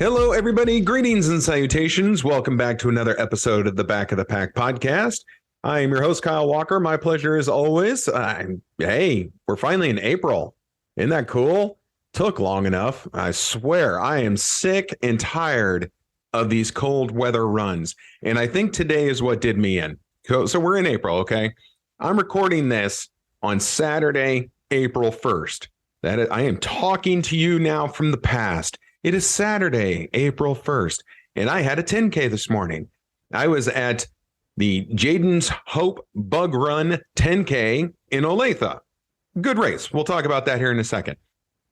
Hello, everybody. Greetings and salutations. Welcome back to another episode of the Back of the Pack podcast. I am your host, Kyle Walker. My pleasure as always. Hey, we're finally in April. Isn't that cool? Took long enough. I swear, I am sick and tired of these cold weather runs. And I think today is what did me in. So we're in April, okay? I'm recording this on Saturday, April 1st. I am talking to you now from the past. It is Saturday, April 1st, and I had a 10K this morning. I was at the Jaden's Hope Bug Run 10K in Olathe. Good race. We'll talk about that here in a second.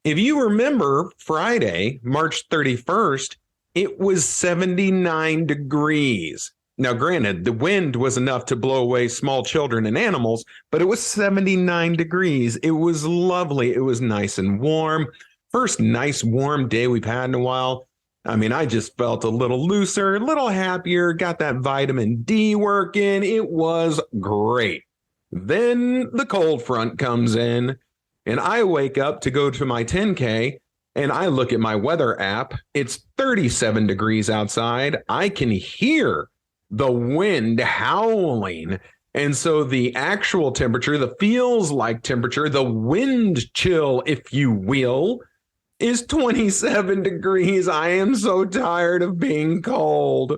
If you remember Friday, March 31st, it was 79 degrees. Now, granted, the wind was enough to blow away small children and animals, but it was 79 degrees. It was lovely. It was nice and warm. First nice warm day we've had in a while. I mean, I just felt a little looser, a little happier, got that vitamin D working. It was great. Then the cold front comes in and I wake up to go to my 10K and I look at my weather app. It's 37 degrees outside. I can hear the wind howling. And so the actual temperature, the feels like temperature, the wind chill, if you will, is 27 degrees. I am so tired of being cold.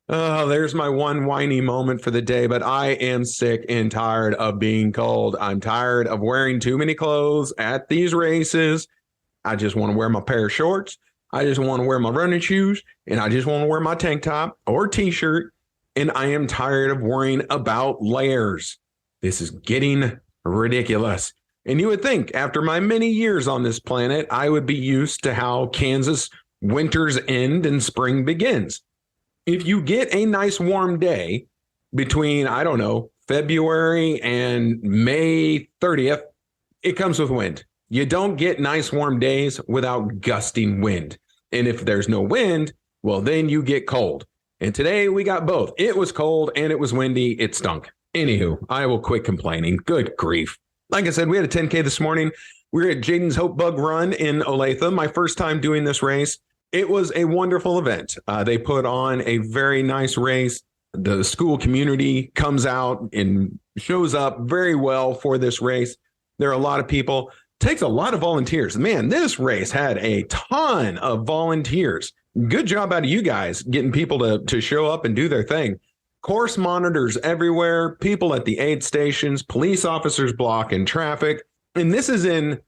Oh, there's my one whiny moment for the day, but I am sick and tired of being cold. I'm tired of wearing too many clothes at these races. I just want to wear my pair of shorts. I just want to wear my running shoes, and I just want to wear my tank top or t-shirt, and I am tired of worrying about layers. This is getting ridiculous. And you would think after my many years on this planet, I would be used to how Kansas winters end and spring begins. If you get a nice warm day between, I don't know, February and May 30th, it comes with wind. You don't get nice warm days without gusting wind. And if there's no wind, well, then you get cold. And today we got both. It was cold and it was windy. It stunk. Anywho, I will quit complaining. Good grief. Like I said, we had a 10K this morning. We were at Jaden's Hope Bug Run in Olathe. My first time doing this race. It was a wonderful event. They put on a very nice race. The school community comes out and shows up very well for this race. There are a lot of people. Takes a lot of volunteers. Man, this race had a ton of volunteers. Good job out of you guys getting people to show up and do their thing. Course monitors everywhere, people at the aid stations, police officers blocking traffic. And this is in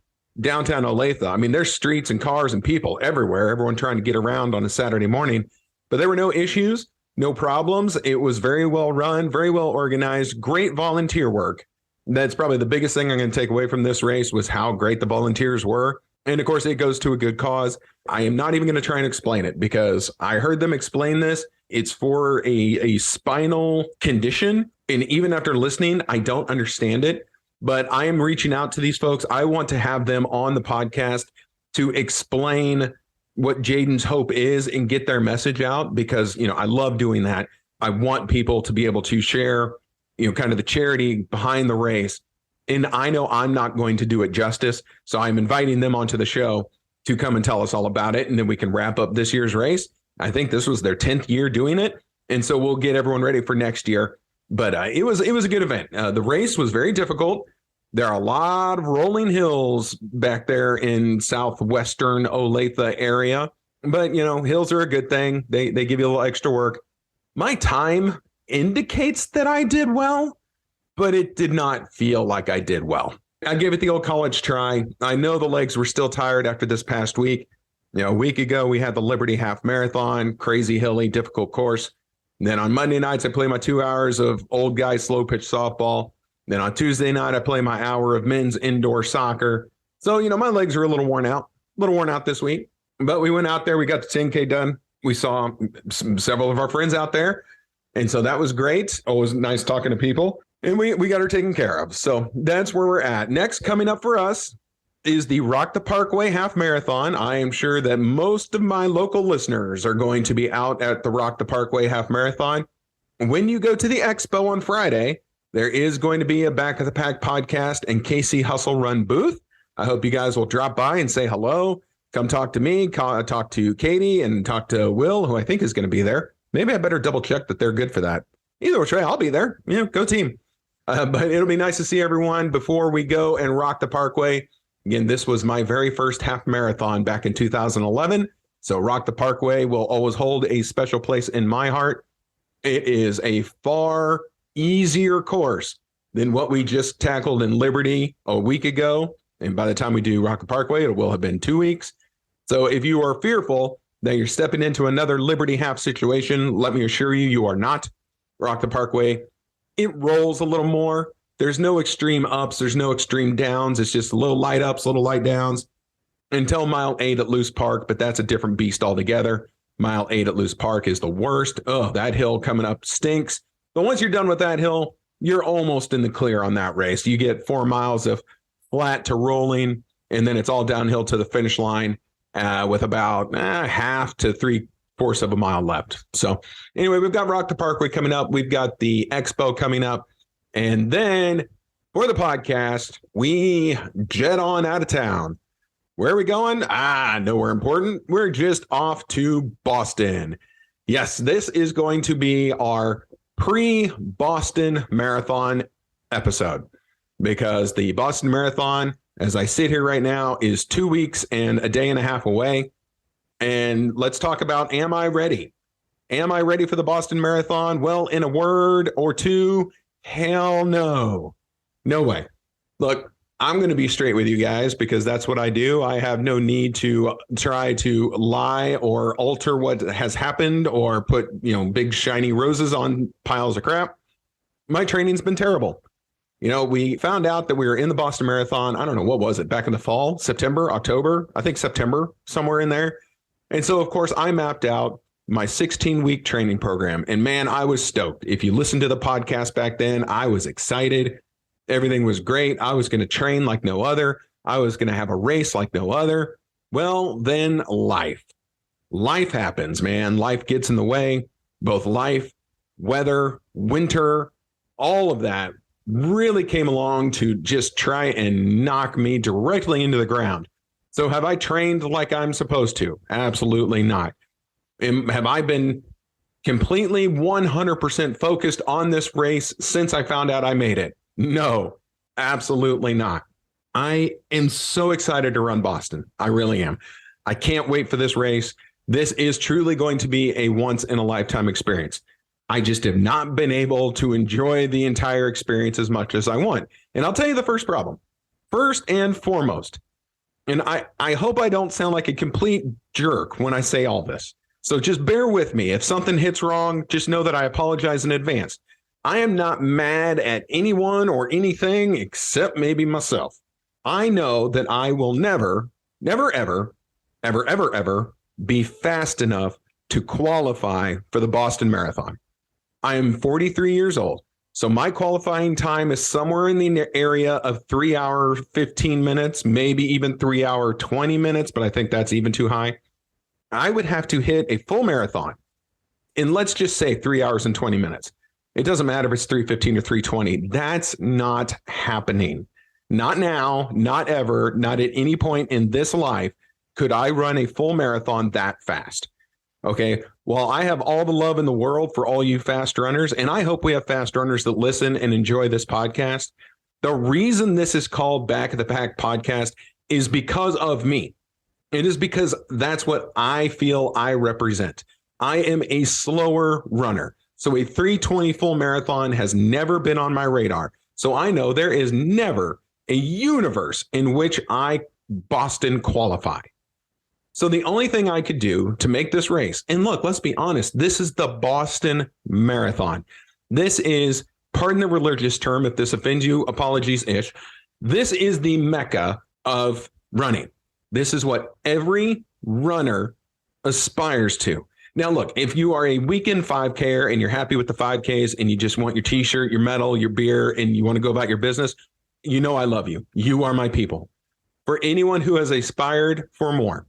downtown Olathe. I mean, there's streets and cars and people everywhere, everyone trying to get around on a Saturday morning. But there were no issues, no problems. It was very well run, very well organized, great volunteer work. That's probably the biggest thing I'm going to take away from this race was how great the volunteers were. And of course, it goes to a good cause. I am not even going to try and explain it because I heard them explain this. It's for a spinal condition. And even after listening, I don't understand it. But I am reaching out to these folks. I want to have them on the podcast to explain what Jaden's Hope is and get their message out because, I love doing that. I want people to be able to share, kind of the charity behind the race. And I know I'm not going to do it justice. So I'm inviting them onto the show to come and tell us all about it. And then we can wrap up this year's race. I think this was their 10th year doing it. And so we'll get everyone ready for next year. But it was a good event. The race was very difficult. There are a lot of rolling hills back there in southwestern Olathe area. But, hills are a good thing. They give you a little extra work. My time indicates that I did well, but it did not feel like I did well. I gave it the old college try. I know the legs were still tired after this past week. A week ago, we had the Liberty Half Marathon, crazy, hilly, difficult course. And then on Monday nights, I play my 2 hours of old guy slow pitch softball. Then on Tuesday night, I play my hour of men's indoor soccer. So, my legs are a little worn out this week. But we went out there. We got the 10K done. We saw several of our friends out there. And so that was great. Always nice talking to people. And we got her taken care of. So that's where we're at. Next, coming up for us is the Rock the Parkway Half Marathon. I am sure that most of my local listeners are going to be out at the Rock the Parkway Half Marathon. When you go to the expo on Friday, there is going to be a Back of the Pack podcast and KC Hustle Run booth. I hope you guys will drop by and say hello. Come talk to me, talk to Katie, and talk to Will, who I think is going to be there. Maybe I better double check that they're good for that. Either way, I'll be there. Go team. But it'll be nice to see everyone before we go and rock the Parkway. Again, this was my very first half marathon back in 2011. So Rock the Parkway will always hold a special place in my heart. It is a far easier course than what we just tackled in Liberty a week ago. And by the time we do Rock the Parkway, it will have been 2 weeks. So if you are fearful that you're stepping into another Liberty half situation, let me assure you, you are not. Rock the Parkway, it rolls a little more. There's no extreme ups. There's no extreme downs. It's just little light ups, little light downs until mile 8 at Loose Park. But that's a different beast altogether. Mile 8 at Loose Park is the worst. Oh, that hill coming up stinks. But once you're done with that hill, you're almost in the clear on that race. You get 4 miles of flat to rolling, and then it's all downhill to the finish line with about half to 3/4 of a mile left. So anyway, we've got Rock the Parkway coming up. We've got the Expo coming up. And then for the podcast, we jet on out of town. Where are we going? Nowhere important. We're just off to Boston. Yes, this is going to be our pre-Boston Marathon episode because the Boston Marathon, as I sit here right now, is 2 weeks and a day and a half away. And let's talk about, am I ready? Am I ready for the Boston Marathon? Well, in a word or two, hell no. No way. Look, I'm going to be straight with you guys because that's what I do. I have no need to try to lie or alter what has happened or put, big shiny roses on piles of crap. My training's been terrible. We found out that we were in the Boston Marathon. I don't know, what was it? Back in the fall, September, October, I think September, somewhere in there. And so, of course, I mapped out my 16-week training program. And man, I was stoked. If you listened to the podcast back then, I was excited. Everything was great. I was going to train like no other. I was going to have a race like no other. Well, then life happens, man. Life gets in the way. Both life, weather, winter, all of that really came along to just try and knock me directly into the ground. So have I trained like I'm supposed to? Absolutely not. Have I been completely 100% focused on this race since I found out I made it? No, absolutely not. I am so excited to run Boston. I really am. I can't wait for this race. This is truly going to be a once in a lifetime experience. I just have not been able to enjoy the entire experience as much as I want. And I'll tell you the first problem. First and foremost, and I hope I don't sound like a complete jerk when I say all this. So just bear with me. If something hits wrong, just know that I apologize in advance. I am not mad at anyone or anything except maybe myself. I know that I will never, ever be fast enough to qualify for the Boston Marathon. I am 43 years old. So my qualifying time is somewhere in the area of 3 hour, 15 minutes, maybe even 3 hour, 20 minutes, but I think that's even too high. I would have to hit a full marathon in, let's just say, 3 hours and 20 minutes. It doesn't matter if it's 3:15 or 3:20. That's not happening. Not now, not ever, not at any point in this life could I run a full marathon that fast. Okay. Well, I have all the love in the world for all you fast runners, and I hope we have fast runners that listen and enjoy this podcast. The reason this is called Back of the Pack Podcast is because of me. It is because that's what I feel I represent. I am a slower runner. So a 3:20 full marathon has never been on my radar. So I know there is never a universe in which I Boston qualify. So the only thing I could do to make this race, and look, let's be honest, this is the Boston Marathon. This is, pardon the religious term, if this offends you, apologies-ish. This is the Mecca of running. This is what every runner aspires to. Now, look, if you are a weekend 5Ker and you're happy with the 5Ks and you just want your T-shirt, your medal, your beer, and you want to go about your business, you know I love you. You are my people. For anyone who has aspired for more,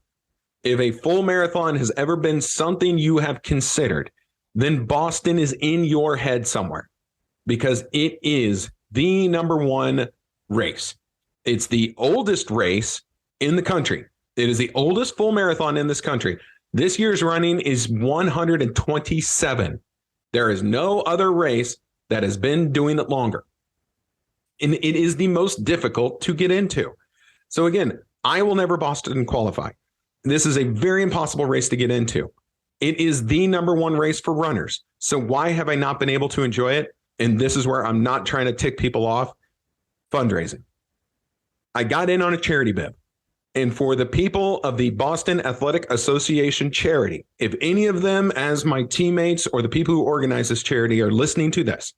if a full marathon has ever been something you have considered, then Boston is in your head somewhere because it is the number one race. It's the oldest race in the country. It is the oldest full marathon in this country. This year's running is 127. There is no other race that has been doing it longer. And it is the most difficult to get into. So again, I will never Boston qualify. This is a very impossible race to get into. It is the number one race for runners. So why have I not been able to enjoy it? And this is where I'm not trying to tick people off. Fundraising. I got in on a charity bib. And for the people of the Boston Athletic Association charity, if any of them as my teammates or the people who organize this charity are listening to this,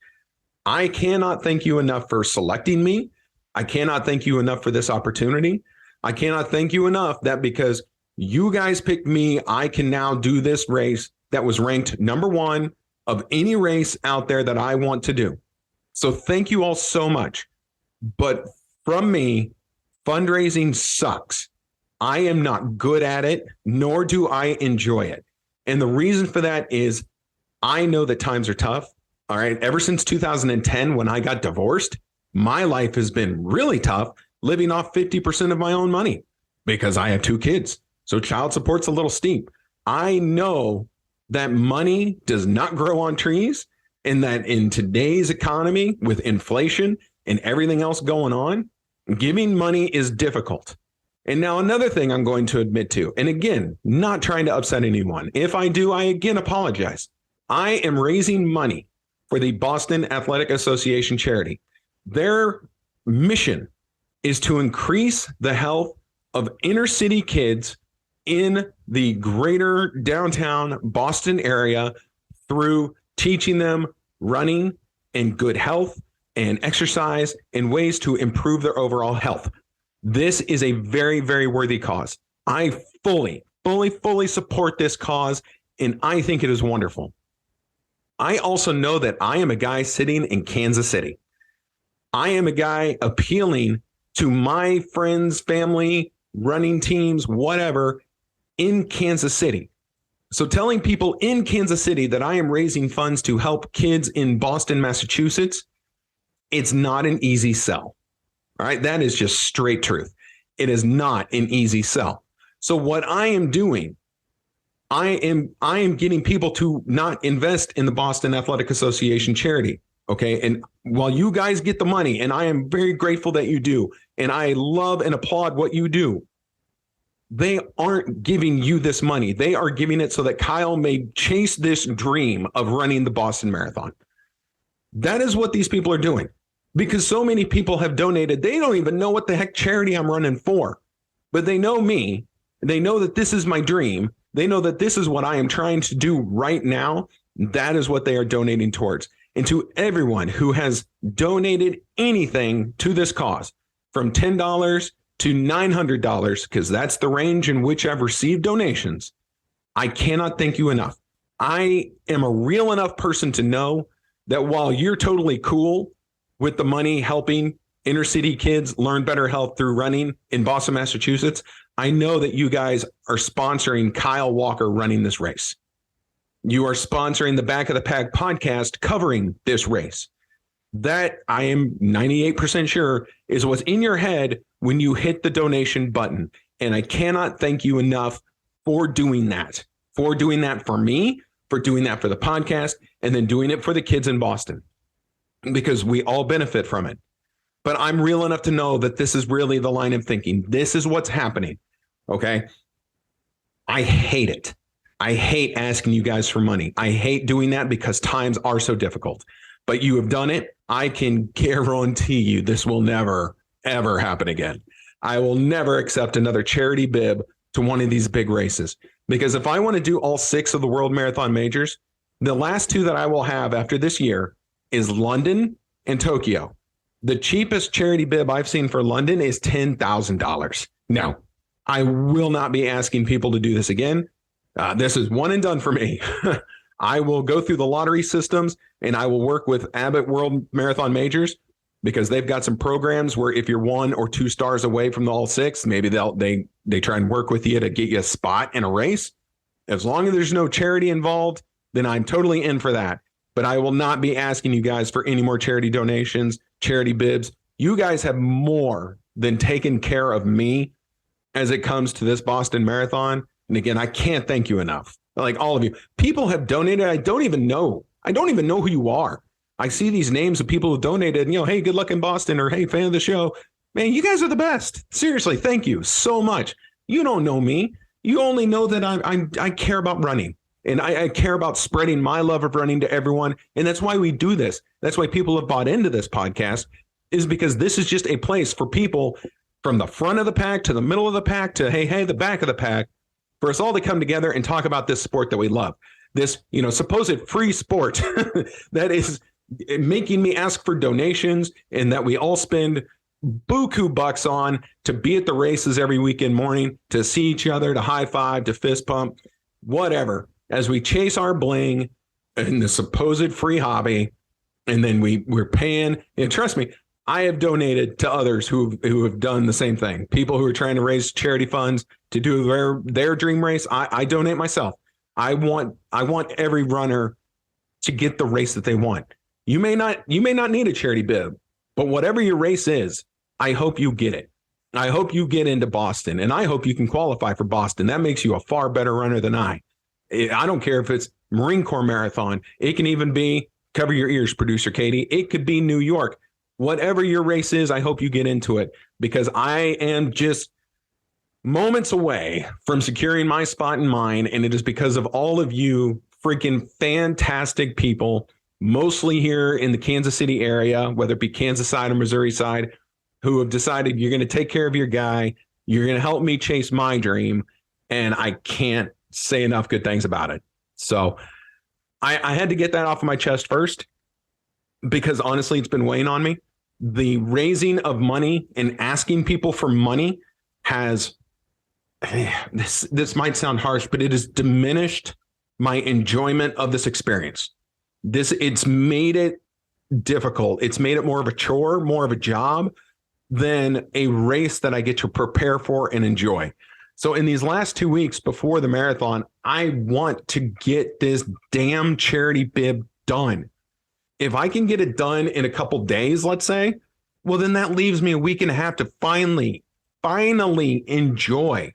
I cannot thank you enough for selecting me. I cannot thank you enough for this opportunity. I cannot thank you enough that because you guys picked me, I can now do this race that was ranked number one of any race out there that I want to do. So thank you all so much. But from me, fundraising sucks. I am not good at it, nor do I enjoy it. And the reason for that is I know that times are tough. All right. Ever since 2010, when I got divorced, my life has been really tough, living off 50% of my own money because I have 2 kids. So child support's a little steep. I know that money does not grow on trees, and that in today's economy with inflation and everything else going on, giving money is difficult. And now another thing I'm going to admit to, and again, not trying to upset anyone. If I do, I again apologize. I am raising money for the Boston Athletic Association charity. Their mission is to increase the health of inner city kids in the greater downtown Boston area through teaching them running and good health and exercise and ways to improve their overall health. This is a very, very worthy cause. I fully support this cause, and I think it is wonderful. I also know that I am a guy sitting in Kansas City. I am a guy appealing to my friends, family, running teams, whatever, in Kansas City. So telling people in Kansas City that I am raising funds to help kids in Boston, Massachusetts, it's not an easy sell. All right. That is just straight truth. It is not an easy sell. So what I am doing, I am getting people to not invest in the Boston Athletic Association charity. Okay. And while you guys get the money, and I am very grateful that you do, and I love and applaud what you do, they aren't giving you this money. They are giving it so that Kyle may chase this dream of running the Boston Marathon. That is what these people are doing, because so many people have donated. They don't even know what the heck charity I'm running for, but they know me. They know that this is my dream. They know that this is what I am trying to do right now. That is what they are donating towards. And to everyone who has donated anything to this cause, from $10 to $900, because that's the range in which I've received donations, I cannot thank you enough. I am a real enough person to know that while you're totally cool with the money helping inner city kids learn better health through running in Boston, Massachusetts, I know that you guys are sponsoring Kyle Walker running this race. You are sponsoring the Back of the Pack podcast covering this race. That I am 98% sure is what's in your head when you hit the donation button. And I cannot thank you enough for doing that for me, for doing that for the podcast, and then doing it for the kids in Boston, because we all benefit from it. But I'm real enough to know that this is really the line of thinking. This is what's happening. Okay. I hate it. I hate asking you guys for money. I hate doing that because times are so difficult. But you have done it. I can guarantee you this will never, ever happen again. I will never accept another charity bib to one of these big races. Because if I want to do all 6 of the World Marathon Majors, the last 2 that I will have after this year is London and Tokyo. The cheapest charity bib I've seen for London is $10,000. No, I will not be asking people to do this again. This is one and done for me. I will go through the lottery systems, and I will work with Abbott World Marathon Majors, because they've got some programs where if you're 1 or 2 stars away from the all 6, maybe they try and work with you to get you a spot in a race. As long as there's no charity involved, then I'm totally in for that. But I will not be asking you guys for any more charity donations, charity bibs. You guys have more than taken care of me as it comes to this Boston Marathon. And again, I can't thank you enough. Like all of you, people have donated. I don't even know who you are. I see these names of people who donated, hey, good luck in Boston, or hey, fan of the show. Man, you guys are the best. Seriously, thank you so much. You don't know me. You only know that I care about running, and I care about spreading my love of running to everyone. And that's why we do this. That's why people have bought into this podcast, is because this is just a place for people from the front of the pack to the middle of the pack to, hey, the back of the pack, for us all to come together and talk about this sport that we love. This, supposed free sport that is making me ask for donations, and that we all spend buku bucks on to be at the races every weekend morning, to see each other, to high five, to fist pump, whatever, as we chase our bling in the supposed free hobby. And then we're paying, and trust me, I have donated to others who have done the same thing. People who are trying to raise charity funds to do their dream race. I donate myself. I want every runner to get the race that they want. You may not need a charity bib, but whatever your race is, I hope you get it. I hope you get into Boston, and I hope you can qualify for Boston. That makes you a far better runner than I. I don't care if it's Marine Corps Marathon. It can even be, cover your ears, producer Katie, it could be New York. Whatever your race is, I hope you get into it, because I am just moments away from securing my spot in mine. And it is because of all of you freaking fantastic people, mostly here in the Kansas City area, whether it be Kansas side or Missouri side, who have decided you're going to take care of your guy. You're going to help me chase my dream. And I can't say enough good things about it. So I had to get that off of my chest first, because honestly, it's been weighing on me. The raising of money and asking people for money has, this might sound harsh, but it has diminished my enjoyment of this experience. It's made it difficult. It's made it more of a chore, more of a job than a race that I get to prepare for and enjoy. So in these last 2 weeks before the marathon, I want to get this damn charity bib done. If I can get it done in a couple days, let's say, well, then that leaves me a week and a half to finally enjoy.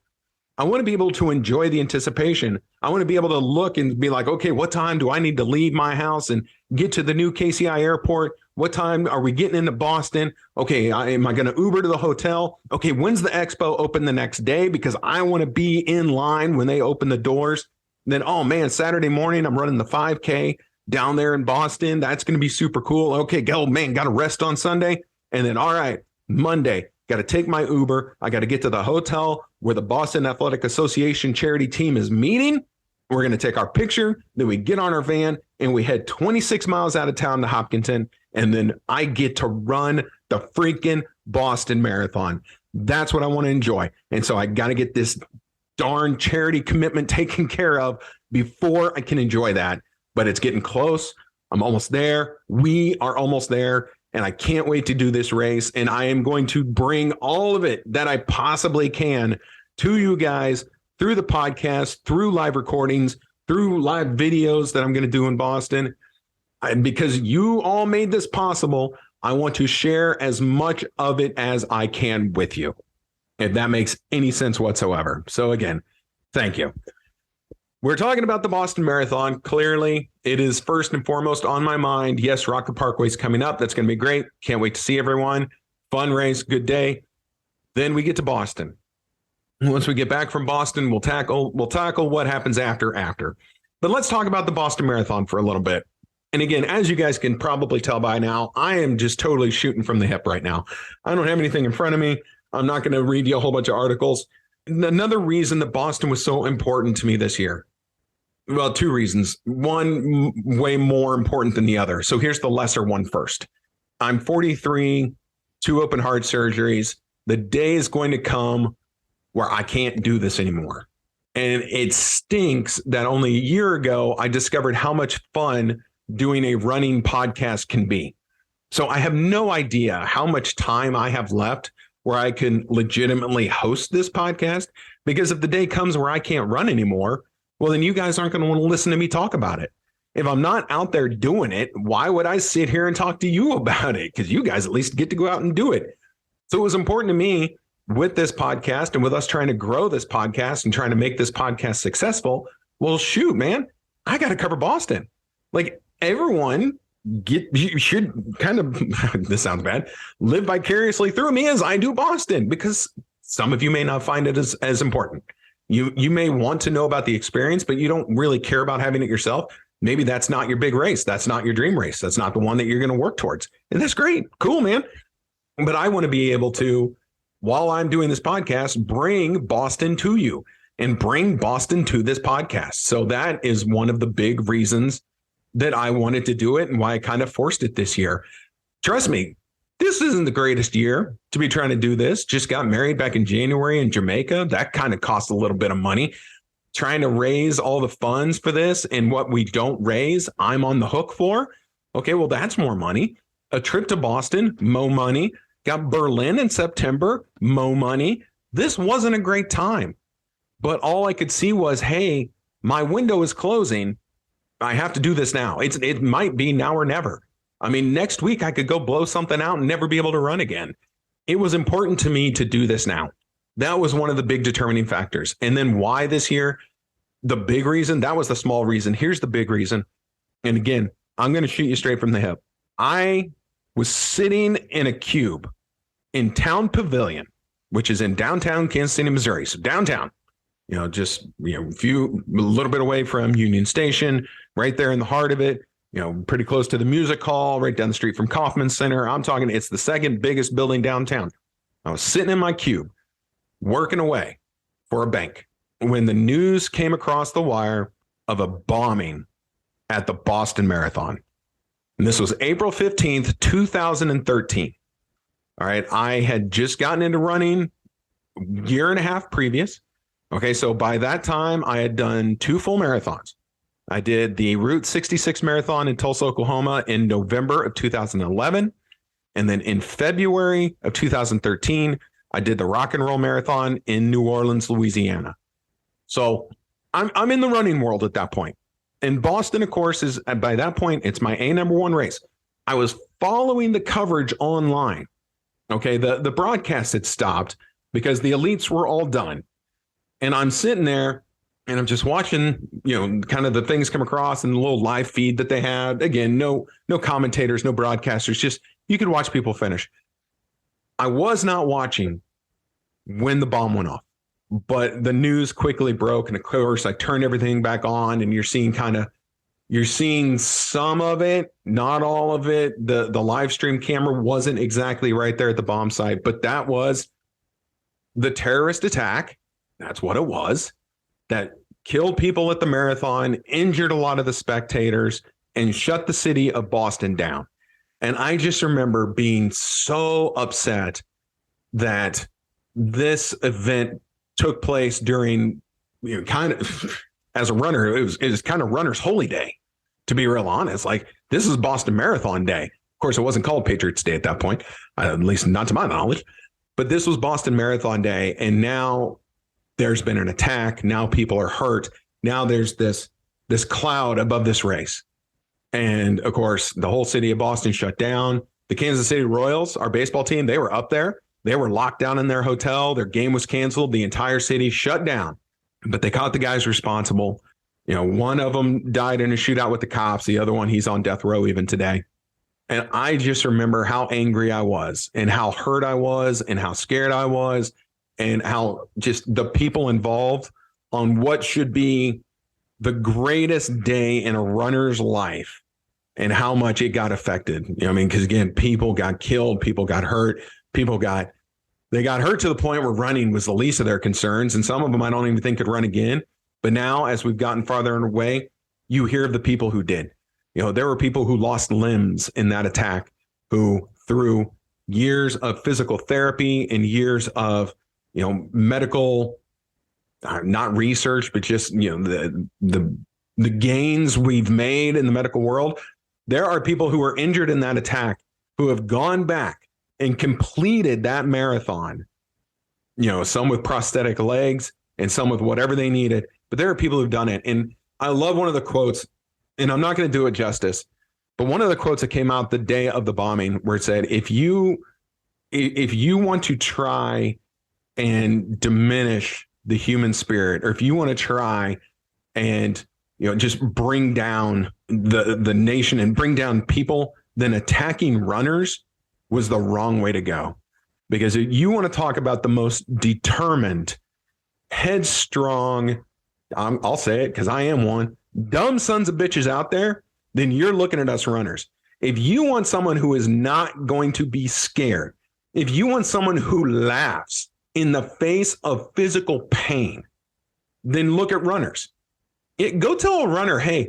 I want to be able to enjoy the anticipation. I want to be able to look and be like, okay, what time do I need to leave my house and get to the new KCI airport? What time are we getting into Boston? Okay, am I going to Uber to the hotel? Okay, when's the expo open the next day? Because I want to be in line when they open the doors. And then, oh man, Saturday morning, I'm running the 5K down there in Boston. That's going to be super cool. Okay, got to rest on Sunday. And then, all right, Monday, got to take my Uber. I got to get to the hotel where the Boston Athletic Association charity team is meeting. We're going to take our picture. Then we get on our van and we head 26 miles out of town to Hopkinton. And then I get to run the freaking Boston Marathon. That's what I want to enjoy. And so I got to get this darn charity commitment taken care of before I can enjoy that. But it's getting close. I'm almost there. We are almost there. And I can't wait to do this race. And I am going to bring all of it that I possibly can to you guys through the podcast, through live recordings, through live videos that I'm going to do in Boston. And because you all made this possible, I want to share as much of it as I can with you, if that makes any sense whatsoever. So again, thank you. We're talking about the Boston Marathon. Clearly, it is first and foremost on my mind. Yes, Rocket Parkway is coming up. That's going to be great. Can't wait to see everyone. Fun race, good day. Then we get to Boston. Once we get back from Boston, we'll tackle what happens after. But let's talk about the Boston Marathon for a little bit. And again, as you guys can probably tell by now, I am just totally shooting from the hip right now. I don't have anything in front of me. I'm not going to read you a whole bunch of articles. Another reason that Boston was so important to me this year. Well, two reasons. One way more important than the other. So here's the lesser one first. I'm 43, 2 open heart surgeries. The day is going to come where I can't do this anymore. And it stinks that only a year ago, I discovered how much fun doing a running podcast can be. So I have no idea how much time I have left where I can legitimately host this podcast, because if the day comes where I can't run anymore, well, then you guys aren't going to want to listen to me talk about it. If I'm not out there doing it, why would I sit here and talk to you about it? Because you guys at least get to go out and do it. So it was important to me with this podcast and with us trying to grow this podcast and trying to make this podcast successful, well, shoot, man, I got to cover Boston. Like everyone you should kind of, this sounds bad, live vicariously through me as I do Boston, because some of you may not find it as important. You may want to know about the experience, but you don't really care about having it yourself. Maybe that's not your big race. That's not your dream race. That's not the one that you're going to work towards. And that's great. Cool, man. But I want to be able to, while I'm doing this podcast, bring Boston to you and bring Boston to this podcast. So that is one of the big reasons that I wanted to do it and why I kind of forced it this year. Trust me, this isn't the greatest year to be trying to do this. Just got married back in January in Jamaica. That kind of cost a little bit of money. Trying to raise all the funds for this, and what we don't raise, I'm on the hook for. Okay, well, that's more money. A trip to Boston, more money. Got Berlin in September, more money. This wasn't a great time. But all I could see was, hey, my window is closing. I have to do this now. It might be now or never. I mean, next week I could go blow something out and never be able to run again. It was important to me to do this now. That was one of the big determining factors. And then why this year? The big reason, that was the small reason. Here's the big reason. And again, I'm going to shoot you straight from the hip. I was sitting in a cube in Town Pavilion, which is in downtown Kansas City, Missouri. So downtown, just, a little bit away from Union Station, right there in the heart of it, pretty close to the music hall, right down the street from Kauffman Center. I'm talking, it's the second biggest building downtown. I was sitting in my cube, working away for a bank, when the news came across the wire of a bombing at the Boston Marathon. And this was April 15th, 2013. All right. I had just gotten into running a year and a half previous. Okay. So by that time, I had done 2 full marathons. I did the Route 66 marathon in Tulsa, Oklahoma in November of 2011. And then in February of 2013, I did the Rock and Roll Marathon in New Orleans, Louisiana. So I'm in the running world at that point. And Boston, of course, is by that point, it's my number one race. I was following the coverage online. Okay, the broadcast had stopped because the elites were all done. And I'm sitting there and I'm just watching, kind of the things come across and the little live feed that they had. Again, no commentators, no broadcasters, just you could watch people finish. I was not watching when the bomb went off. But the news quickly broke, and of course, I turned everything back on, and you're seeing some of it, not all of it. The live stream camera wasn't exactly right there at the bomb site, but that was the terrorist attack. That's what it was. That killed people at the marathon, injured a lot of the spectators, and shut the city of Boston down. And I just remember being so upset that this event took place during, kind of as a runner, it was kind of runner's holy day, to be real honest. Like, this is Boston Marathon Day. Of course, it wasn't called Patriots Day at that point, at least not to my knowledge, but this was Boston Marathon Day. And now there's been an attack. Now people are hurt. Now there's this cloud above this race. And of course, the whole city of Boston shut down. The Kansas City Royals, our baseball team, they were up there. They were locked down in their hotel. Their game was canceled. The entire city shut down. But they caught the guys responsible. One of them died in a shootout with the cops. The other one, he's on death row even today. And I just remember how angry I was and how hurt I was and how scared I was and how just the people involved on what should be the greatest day in a runner's life and how much it got affected. Because again, people got killed, people got hurt. They got hurt to the point where running was the least of their concerns. And some of them I don't even think could run again. But now, as we've gotten farther away, you hear of the people who did. There were people who lost limbs in that attack, who through years of physical therapy and years of, medical, not research, but just, the gains we've made in the medical world. There are people who were injured in that attack who have gone back and completed that marathon, some with prosthetic legs and some with whatever they needed. But there are people who've done it. And I love one of the quotes, and I'm not going to do it justice, but one of the quotes that came out the day of the bombing where it said, if you want to try and diminish the human spirit, or if you want to try and just bring down the nation and bring down people, then attacking runners was the wrong way to go. Because if you want to talk about the most determined, headstrong, I'll say it because I am one, dumb sons of bitches out there, then you're looking at us runners. If you want someone who is not going to be scared, if you want someone who laughs in the face of physical pain, then look at runners. Go tell a runner, hey,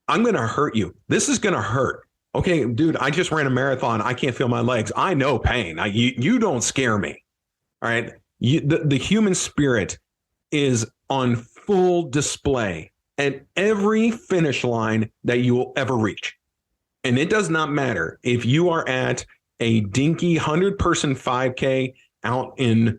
I'm going to hurt you. This is going to hurt. Okay, dude, I just ran a marathon. I can't feel my legs. I know pain. You don't scare me. All right. The human spirit is on full display at every finish line that you will ever reach. And it does not matter if you are at a dinky 100-person 5K out in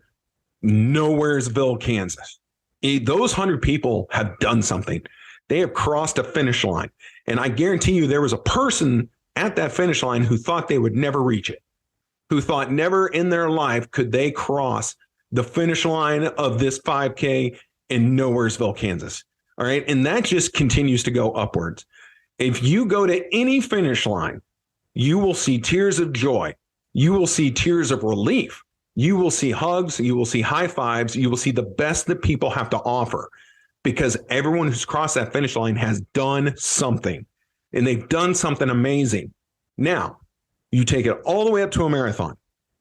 Nowheresville, Kansas. Those 100 people have done something. They have crossed a finish line. And I guarantee you there was a person at that finish line who thought they would never reach it, who thought never in their life could they cross the finish line of this 5K in Nowheresville, Kansas. All right. And that just continues to go upwards. If you go to any finish line, you will see tears of joy. You will see tears of relief. You will see hugs. You will see high fives. You will see the best that people have to offer, because everyone who's crossed that finish line has done something, and they've done something amazing. Now, you take it all the way up to a marathon.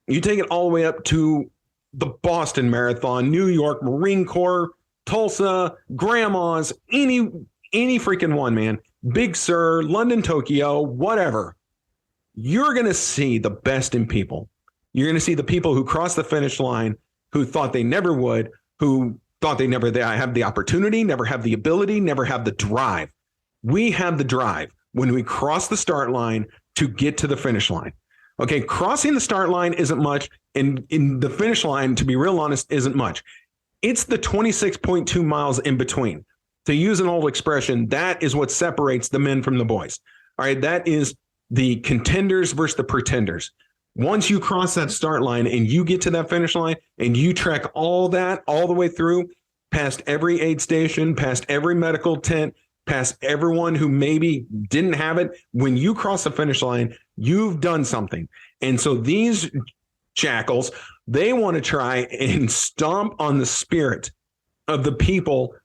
You take it all the way up to the Boston Marathon, New York, Marine Corps, Tulsa, Grandma's, any freaking one, man. Big Sur, London, Tokyo, whatever. You're going to see the best in people. You're going to see the people who crossed the finish line, who thought they never would, who thought they never have the opportunity, never have the ability, never have the drive. We have the drive when we cross the start line to get to the finish line. Okay, crossing the start line isn't much, and in the finish line, to be real honest, isn't much. It's the 26.2 miles in between. To use an old expression, that is what separates the men from the boys. All right, that is the contenders versus the pretenders. Once you cross that start line and you get to that finish line and you trek all that all the way through, past every aid station, past every medical tent, past everyone who maybe didn't have it, when you cross the finish line, you've done something. And so these jackals, they want to try and stomp on the spirit of the people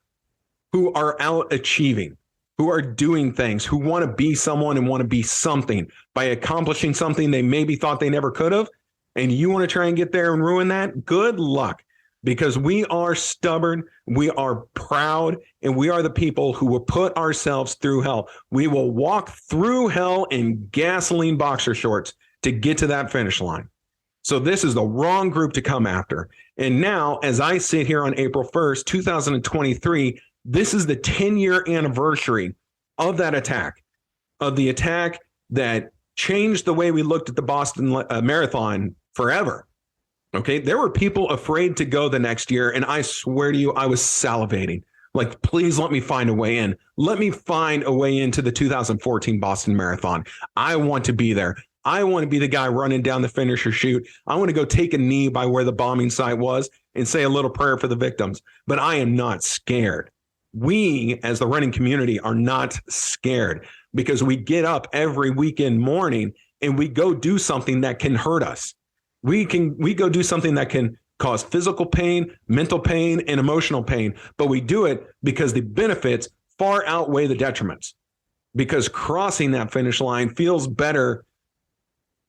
who are out achieving, who are doing things, who want to be someone and want to be something by accomplishing something they maybe thought they never could have. And you want to try and get there and ruin that? Good luck, because we are stubborn, we are proud, and we are the people who will put ourselves through hell. We will walk through hell in gasoline boxer shorts to get to that finish line. So this is the wrong group to come after. And now, as I sit here on April 1st, 2023, this is the 10-year anniversary of that attack, of the attack that changed the way we looked at the Boston Marathon forever. Okay, there were people afraid to go the next year, and I swear to you, I was salivating. Like, please let me find a way in. Let me find a way into the 2014 Boston Marathon. I want to be there. I want to be the guy running down the finisher chute. I want to go take a knee by where the bombing site was and say a little prayer for the victims. But I am not scared. We, as the running community, are not scared, because we get up every weekend morning and we go do something that can hurt us. We go do something that can cause physical pain, mental pain, and emotional pain. But we do it because the benefits far outweigh the detriments, because crossing that finish line feels better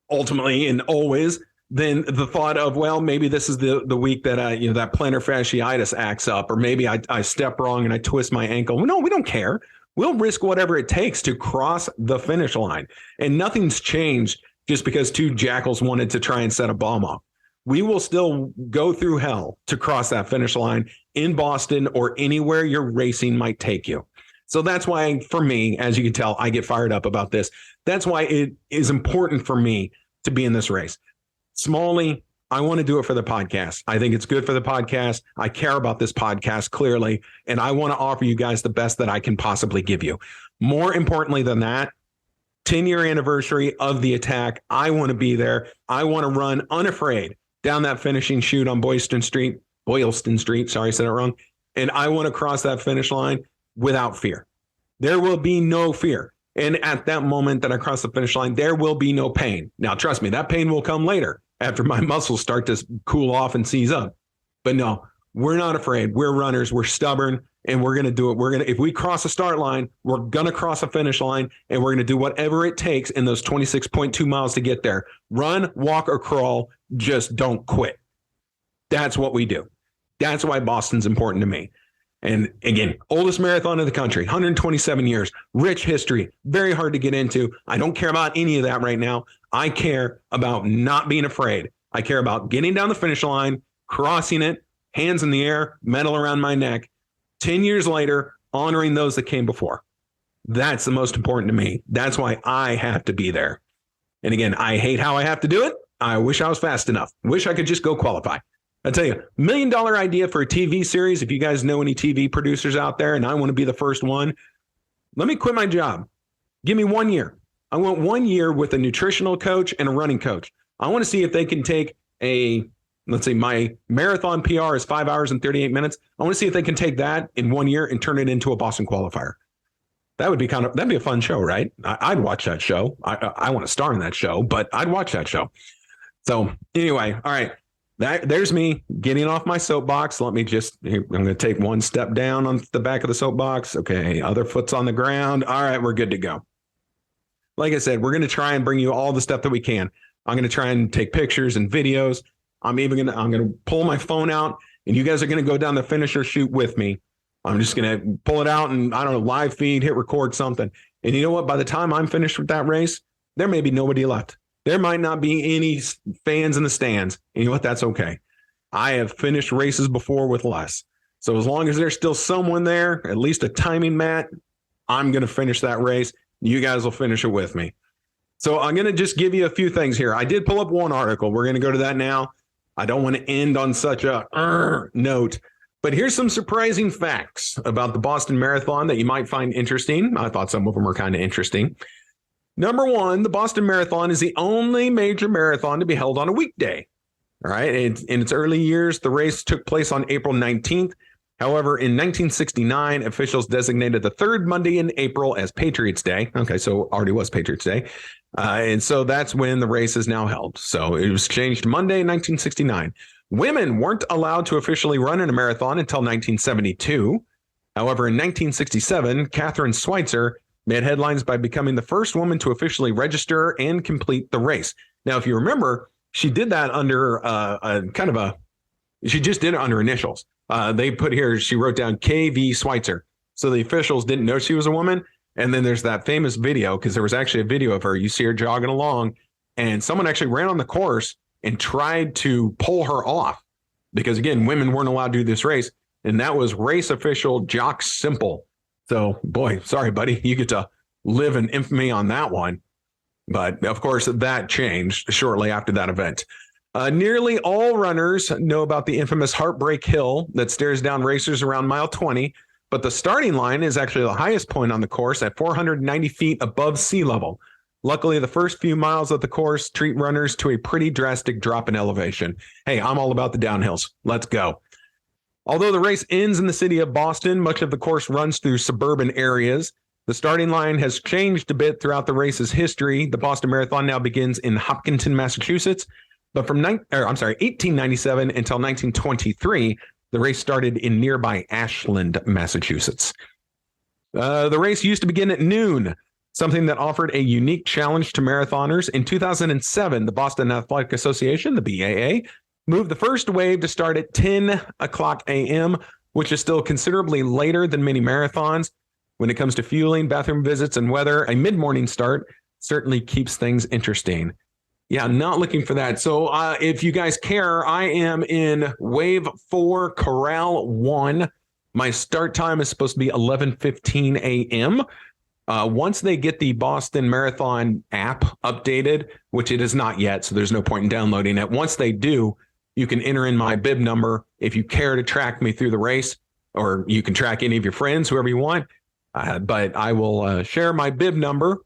ultimately and always than the thought of, well, maybe this is the week that that plantar fasciitis acts up, or maybe I step wrong and I twist my ankle. No, we don't care. We'll risk whatever it takes to cross the finish line. And nothing's changed just because two jackals wanted to try and set a bomb off. We will still go through hell to cross that finish line in Boston or anywhere your racing might take you. So that's why, for me, as you can tell, I get fired up about this. That's why it is important for me to be in this race. Smalley, I want to do it for the podcast. I think it's good for the podcast. I care about this podcast clearly, and I want to offer you guys the best that I can possibly give you. More importantly than that, 10-year anniversary of the attack. I want to be there. I want to run unafraid down that finishing chute on Boylston Street Boylston Street. Sorry, I said it wrong. And I want to cross that finish line without fear. There will be no fear. And at that moment that I cross the finish line, there will be no pain. Now, trust me, that pain will come later after my muscles start to cool off and seize up. But no, we're not afraid. We're runners. We're stubborn, and we're going to do it. If we cross a start line, we're going to cross a finish line, and we're going to do whatever it takes in those 26.2 miles to get there. Run, walk, or crawl. Just don't quit. That's what we do. That's why Boston's important to me. And again, oldest marathon in the country, 127 years, rich history, very hard to get into. I don't care about any of that right now. I care about not being afraid. I care about getting down the finish line, crossing it, hands in the air, medal around my neck. 10 years later, honoring those that came before. That's the most important to me. That's why I have to be there. And again, I hate how I have to do it. I wish I was fast enough. Wish I could just go qualify. I tell you, $1 million idea for a TV series. If you guys know any TV producers out there and I want to be the first one, let me quit my job. Give me 1 year. I want 1 year with a nutritional coach and a running coach. I want to see if they can take let's say my marathon PR is 5 hours and 38 minutes. I want to see if they can take that in 1 year and turn it into a Boston qualifier. That'd be a fun show, right? I'd watch that show. I want to star in that show, but I'd watch that show. So anyway, all right. There's me getting off my soapbox. I'm going to take one step down on the back of the soapbox. Okay. Other foot's on the ground. All right. We're good to go. Like I said, we're going to try and bring you all the stuff that we can. I'm going to try and take pictures and videos. I'm going to pull my phone out and you guys are going to go down the finisher chute with me. I'm just going to pull it out and I don't know, live feed, hit record something. And you know what? By the time I'm finished with that race, there may be nobody left. There might not be any fans in the stands. And you know what? That's okay. I have finished races before with less. So as long as there's still someone there, at least a timing mat, I'm going to finish that race. You guys will finish it with me. So I'm going to just give you a few things here. I did pull up one article. We're going to go to that now. I don't want to end on such a note, but here's some surprising facts about the Boston Marathon that you might find interesting. I thought some of them were kind of interesting. Number one, the Boston Marathon is the only major marathon to be held on a weekday. All right. In its early years, the race took place on April 19th. However, in 1969, officials designated the third Monday in April as Patriots Day. Okay, so already was Patriots Day. And so that's when the race is now held. So it was changed to Monday in 1969. Women weren't allowed to officially run in a marathon until 1972. However, in 1967, Catherine Schweitzer made headlines by becoming the first woman to officially register and complete the race. Now, if you remember, she did that under she just did it under initials. They put here, she wrote down KV Schweitzer. So the officials didn't know she was a woman. And then there's that famous video, because there was actually a video of her. You see her jogging along, and someone actually ran on the course and tried to pull her off because, again, women weren't allowed to do this race. And that was race official Jock Simple. So, boy, sorry, buddy. You get to live in infamy on that one. But, of course, that changed shortly after that event. Nearly all runners know about the infamous Heartbreak Hill that stares down racers around mile 20. But the starting line is actually the highest point on the course at 490 feet above sea level. Luckily, the first few miles of the course treat runners to a pretty drastic drop in elevation. Hey, I'm all about the downhills. Let's go. Although the race ends in the city of Boston, much of the course runs through suburban areas. The starting line has changed a bit throughout the race's history. The Boston Marathon now begins in Hopkinton, Massachusetts. But from 1897 until 1923, the race started in nearby Ashland, Massachusetts. The race used to begin at noon, something that offered a unique challenge to marathoners. In 2007, the Boston Athletic Association, the BAA, moved the first wave to start at 10 o'clock a.m., which is still considerably later than many marathons. When it comes to fueling, bathroom visits, and weather, a mid-morning start certainly keeps things interesting. Yeah, not looking for that. So if you guys care, I am in Wave 4, Corral 1. My start time is supposed to be 11:15 a.m. Once they get the Boston Marathon app updated, which it is not yet, so there's no point in downloading it. Once they do, you can enter in my bib number if you care to track me through the race, or you can track any of your friends, whoever you want. But I will share my bib number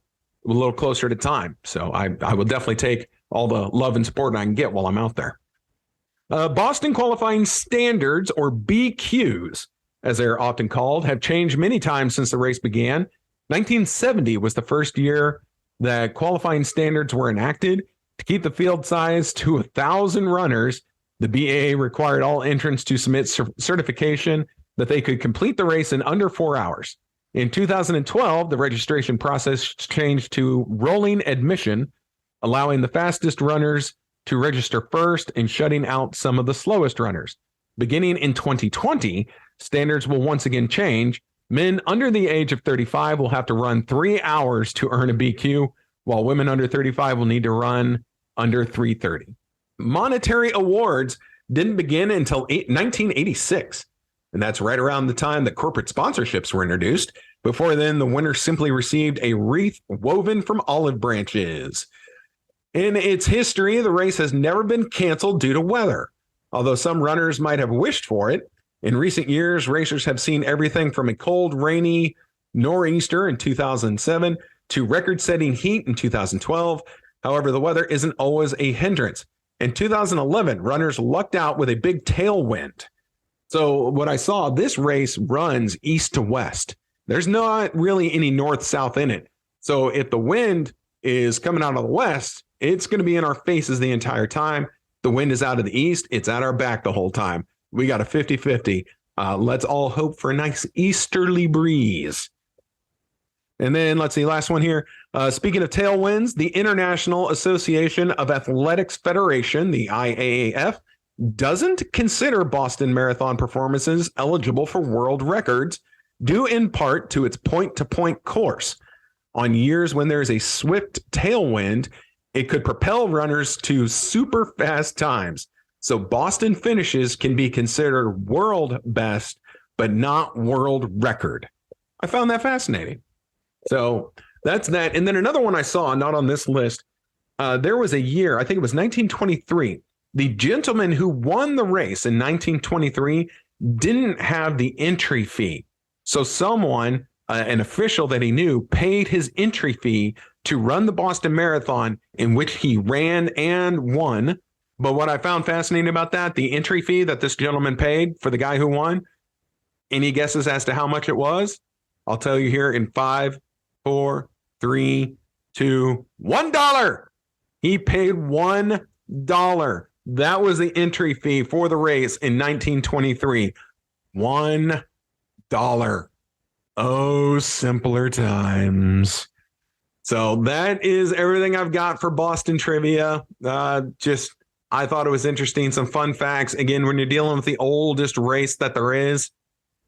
a little closer to time. So I will definitely take all the love and support I can get while I'm out there. Boston qualifying standards, or BQs, as they're often called, have changed many times since the race began. 1970 was the first year that qualifying standards were enacted. To keep the field size to 1,000 runners, the BAA required all entrants to submit certification that they could complete the race in under 4 hours. In 2012, the registration process changed to rolling admission, allowing the fastest runners to register first and shutting out some of the slowest runners. Beginning in 2020, standards will once again change. Men under the age of 35 will have to run 3 hours to earn a BQ, while women under 35 will need to run under 3:30. Monetary awards didn't begin until 1986, and that's right around the time that corporate sponsorships were introduced. Before then, the winner simply received a wreath woven from olive branches. In its history, the race has never been canceled due to weather, although some runners might have wished for it. In recent years, racers have seen everything from a cold, rainy nor'easter in 2007 to record-setting heat in 2012. However, the weather isn't always a hindrance. In 2011, runners lucked out with a big tailwind. So what I saw, this race runs east to west. There's not really any north-south in it. So if the wind is coming out of the west, it's going to be in our faces the entire time. The wind is out of the east. It's at our back the whole time. We got a 50-50. Let's all hope for a nice easterly breeze. And then let's see, last one here. Speaking of tailwinds, the International Association of Athletics Federation, the IAAF, doesn't consider Boston Marathon performances eligible for world records, due in part to its point-to-point course. On years when there's a swift tailwind, it could propel runners to super fast times. So Boston finishes can be considered world best, but not world record. I found that fascinating. So that's that. And then another one I saw, not on this list, there was a year, I think it was 1923. The gentleman who won the race in 1923 didn't have the entry fee. So someone, an official that he knew, paid his entry fee to run the Boston Marathon, in which he ran and won. But what I found fascinating about that, the entry fee that this gentleman paid for the guy who won, any guesses as to how much it was? I'll tell you here in 5, 4, 3, 2, $1. He paid $1. That was the entry fee for the race in 1923. $1. Oh, simpler times. So that is everything I've got for Boston trivia. I thought it was interesting. Some fun facts. Again, when you're dealing with the oldest race that there is,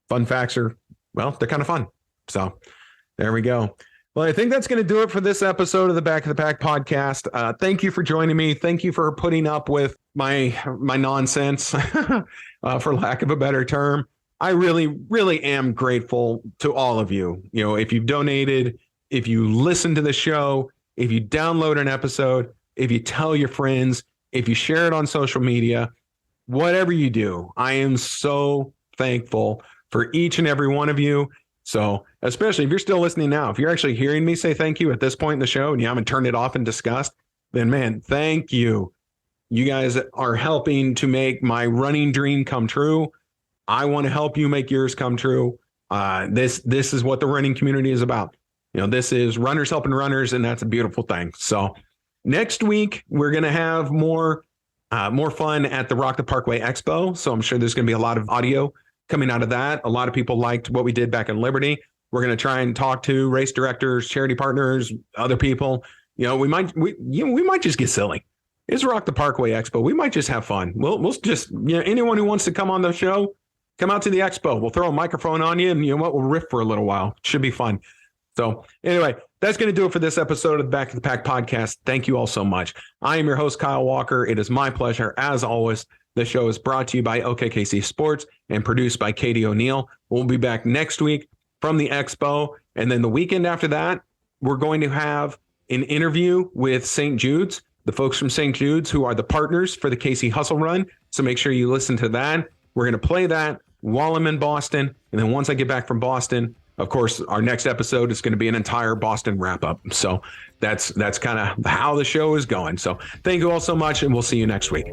fun facts are, well, they're kind of fun. So there we go. Well, I think that's going to do it for this episode of the Back of the Pack podcast. Thank you for joining me. Thank you for putting up with my nonsense, for lack of a better term. I really, really am grateful to all of you. You know, if you've donated, if you listen to the show, if you download an episode, if you tell your friends, if you share it on social media, whatever you do, I am so thankful for each and every one of you. So especially if you're still listening now, if you're actually hearing me say thank you at this point in the show and you haven't turned it off in disgust, then man, thank you. You guys are helping to make my running dream come true. I want to help you make yours come true. This is what the running community is about. You know, this is runners helping runners, and that's a beautiful thing. So next week, we're going to have more fun at the Rock the Parkway Expo. So I'm sure there's going to be a lot of audio coming out of that. A lot of people liked what we did back in Liberty. We're going to try and talk to race directors, charity partners, other people. You know, we might just get silly. It's Rock the Parkway Expo. We might just have fun. We'll just, you know, anyone who wants to come on the show, come out to the expo. We'll throw a microphone on you, and you know what? We'll riff for a little while. It should be fun. So anyway, that's going to do it for this episode of the Back of the Pack podcast. Thank you all so much. I am your host, Kyle Walker. It is my pleasure, as always. The show is brought to you by OKKC Sports and produced by Katie O'Neill. We'll be back next week from the expo. And then the weekend after that, we're going to have an interview with St. Jude's, the folks from St. Jude's who are the partners for the KC Hustle Run. So make sure you listen to that. We're going to play that while I'm in Boston. And then once I get back from Boston, of course, our next episode is going to be an entire Boston wrap up. So that's kind of how the show is going. So thank you all so much, and we'll see you next week.